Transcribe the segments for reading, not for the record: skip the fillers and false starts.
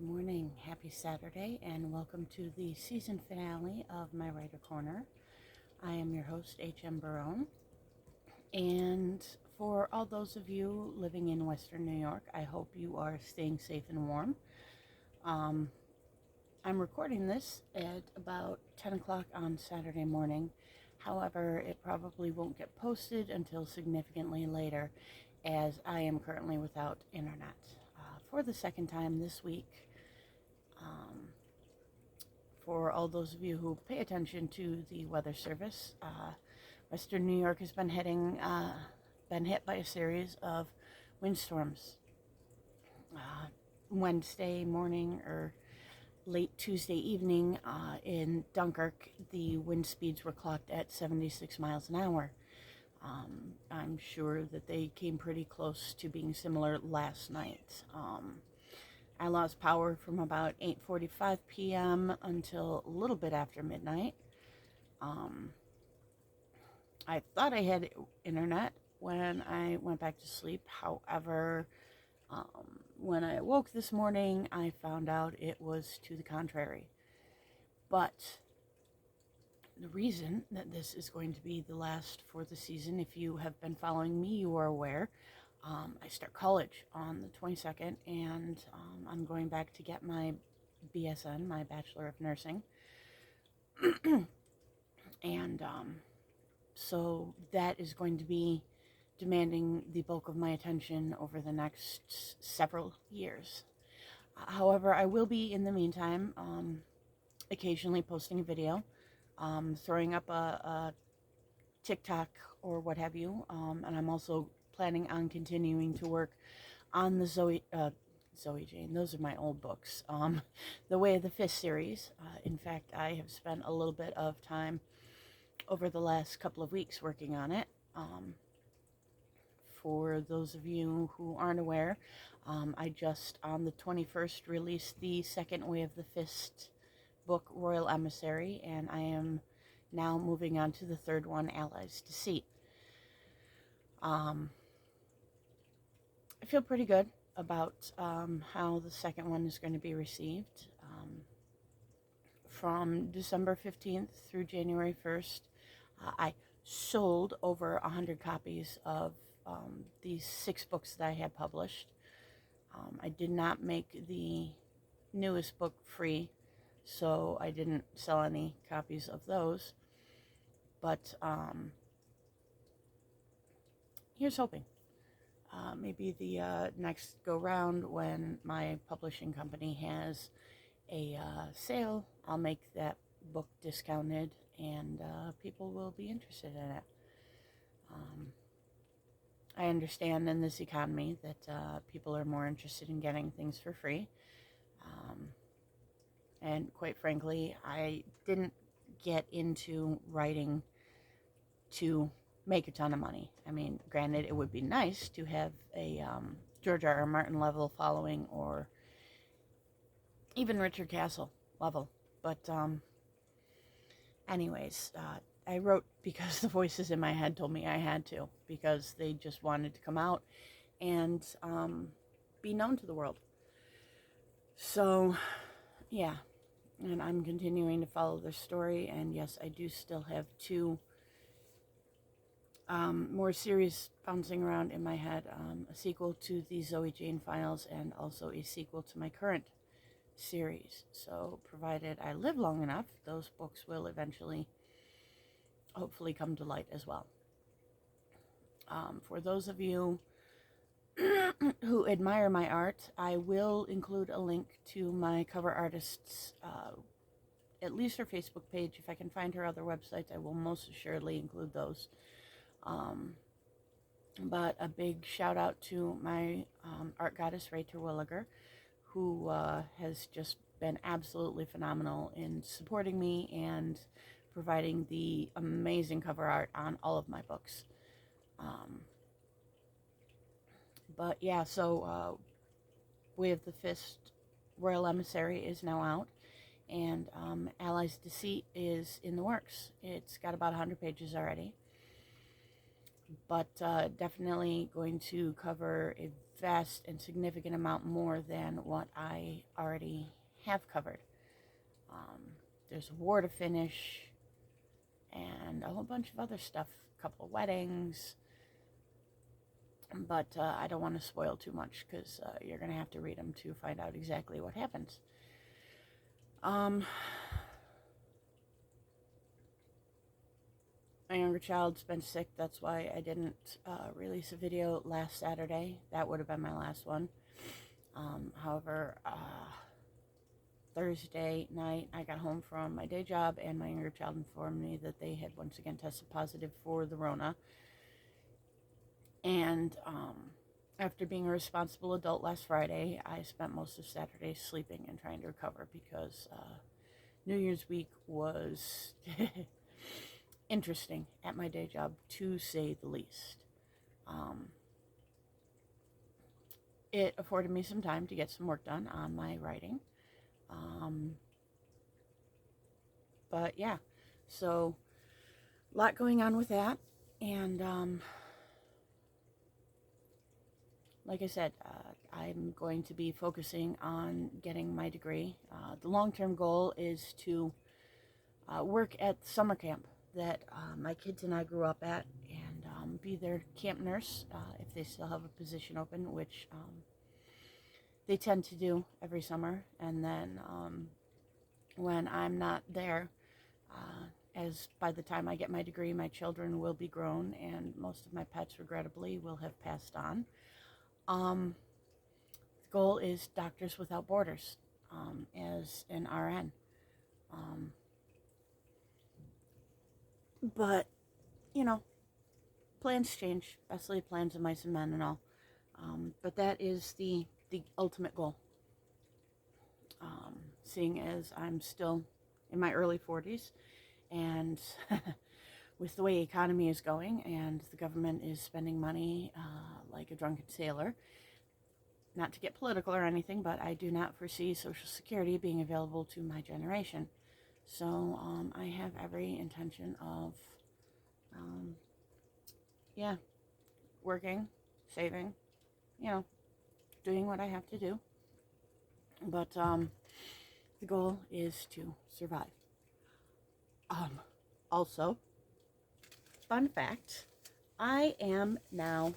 Good morning, happy Saturday, and welcome to the season finale of my Writer Corner. I am your host, H.M. Barone, and for all those of you living in Western New York, I hope you are staying safe and warm. I'm recording this at about 10 o'clock on Saturday morning. However, it probably won't get posted until significantly later, as I am currently without internet. For the second time this week, for all those of you who pay attention to the weather service, Western New York has been hit by a series of windstorms. Wednesday morning or late Tuesday evening in Dunkirk, the wind speeds were clocked at 76 miles an hour. I'm sure that they came pretty close to being similar last night. I lost power from about 8:45 p.m. until a little bit after midnight. I thought I had internet when I went back to sleep. However, when I awoke this morning, I found out it was to the contrary. But the reason that this is going to be the last for the season, if you have been following me, you are aware. I start college on the 22nd, and I'm going back to get my BSN, my Bachelor of Nursing. And so that is going to be demanding the bulk of my attention over the next several years. However, I will be, in the meantime, occasionally posting a video, throwing up a TikTok or what have you, and I'm also planning on continuing to work on the Zoe Jane, those are my old books, the Way of the Fist series. In fact, I have spent a little bit of time over the last couple of weeks working on it. For those of you who aren't aware, I just on the 21st released the second Way of the Fist book, Royal Emissary, and I am now moving on to the third one, Ally's Deceit. I feel pretty good about how the second one is going to be received. From December 15th through January 1st, I sold over 100 copies of these 6 books that I had published. I did not make the newest book free, so I didn't sell any copies of those. But here's hoping. Maybe the next go round, when my publishing company has a sale, I'll make that book discounted, and people will be interested in it. I understand in this economy that people are more interested in getting things for free. And quite frankly, I didn't get into writing to make a ton of money. I mean, granted, it would be nice to have a George R.R. Martin level following, or even Richard Castle level. But anyways, I wrote because the voices in my head told me I had to, because they just wanted to come out and be known to the world. So, yeah, and I'm continuing to follow their story, and yes, I do still have 2 more series bouncing around in my head, a sequel to the Zoe Jane Files, and also a sequel to my current series. So, provided I live long enough, those books will eventually, hopefully, come to light as well. For those of you who admire my art, I will include a link to my cover artist's, at least her Facebook page. If I can find her other websites, I will most assuredly include those. But a big shout out to my art goddess, Ray Terwilliger, who has just been absolutely phenomenal in supporting me and providing the amazing cover art on all of my books. But yeah, so Way of the Fist, Royal Emissary is now out, and Ally's Deceit is in the works. It's got about 100 pages already, but definitely going to cover a vast and significant amount more than what I already have covered. There's a war to finish and a whole bunch of other stuff, a couple of weddings, but I don't want to spoil too much because you're going to have to read them to find out exactly what happens. My younger child's been sick, that's why I didn't release a video last Saturday. That would have been my last one. However, Thursday night, I got home from my day job, and my younger child informed me that they had once again tested positive for the Rona. And after being a responsible adult last Friday, I spent most of Saturday sleeping and trying to recover because New Year's week was interesting at my day job, to say the least. It afforded me some time to get some work done on my writing. But yeah, so a lot going on with that. And like I said, I'm going to be focusing on getting my degree. The long-term goal is to work at the summer camp that my kids and I grew up at, and be their camp nurse if they still have a position open, which they tend to do every summer. And then when I'm not there, as by the time I get my degree, my children will be grown, and most of my pets, regrettably, will have passed on. The goal is Doctors Without Borders as an RN. But, you know, plans change. Best laid plans of mice and men and all. But that is the ultimate goal. Seeing as I'm still in my early 40s, and with the way the economy is going and the government is spending money like a drunken sailor, not to get political or anything, but I do not foresee Social Security being available to my generation. So I have every intention of, working, saving, doing what I have to do. But the goal is to survive. Also, fun fact, I am now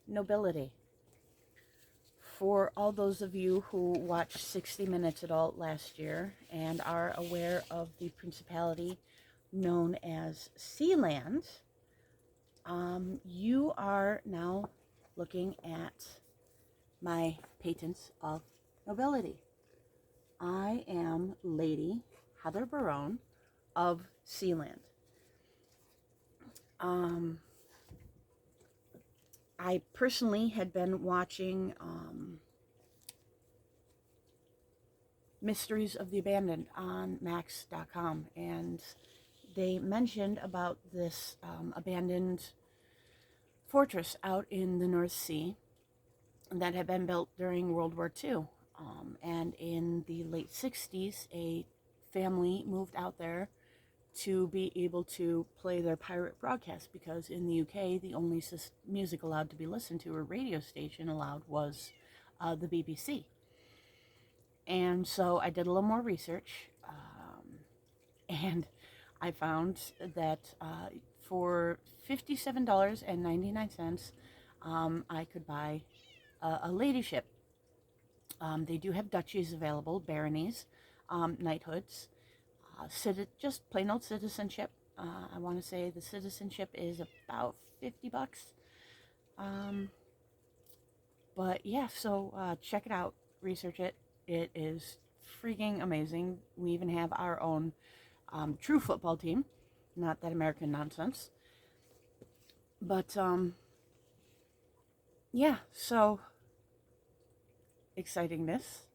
nobility. For all those of you who watched 60 Minutes Adult last year and are aware of the principality known as Sealand, you are now looking at my patents of nobility. I am Lady Heather Barone of Sealand. I personally had been watching Mysteries of the Abandoned on Max.com, and they mentioned about this abandoned fortress out in the North Sea that had been built during World War II. And in the late 60s, a family moved out there to be able to play their pirate broadcast, because in the UK, the only music allowed to be listened to, or radio station allowed, was the BBC. And so I did a little more research, and I found that for $57.99, I could buy a ladyship. They do have duchies available, baronies, knighthoods, just plain old citizenship. I want to say the citizenship is about $50. But yeah, so check it out, research it. It is freaking amazing. We even have our own true football team, not that American nonsense. But yeah, so excitingness.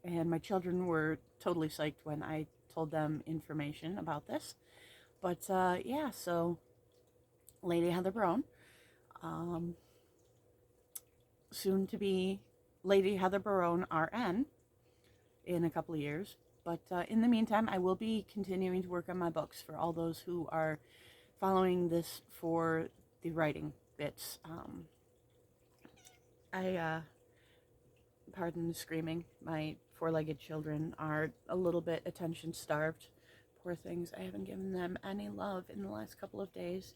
And my children were totally psyched when I told them information about this. But yeah, so Lady Heather Barone, soon to be Lady Heather Barone RN in a couple of years. But in the meantime, I will be continuing to work on my books for all those who are following this for the writing bits. Pardon the screaming. My four-legged children are a little bit attention-starved. Poor things. I haven't given them any love in the last couple of days,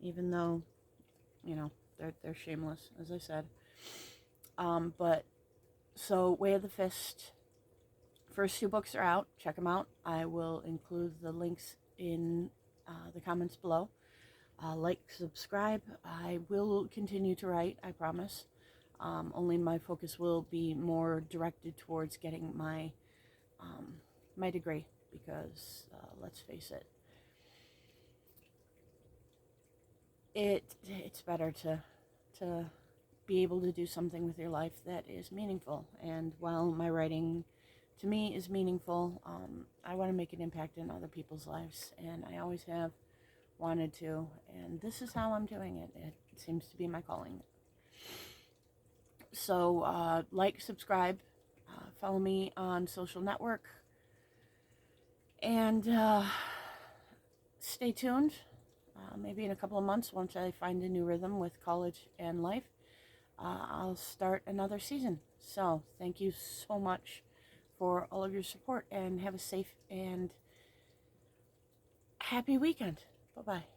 even though, they're shameless, as I said. But so Way of the Fist. First two books are out. Check them out. I will include the links in the comments below. Like, subscribe. I will continue to write, I promise. Only my focus will be more directed towards getting my my degree, because let's face it, it's better to be able to do something with your life that is meaningful. And while my writing to me is meaningful, I want to make an impact in other people's lives, and I always have wanted to, and this is how I'm doing it. It seems to be my calling. So like, subscribe, follow me on social network, and stay tuned. Maybe in a couple of months, once I find a new rhythm with college and life, I'll start another season. So thank you so much for all of your support, and have a safe and happy weekend. Bye-bye.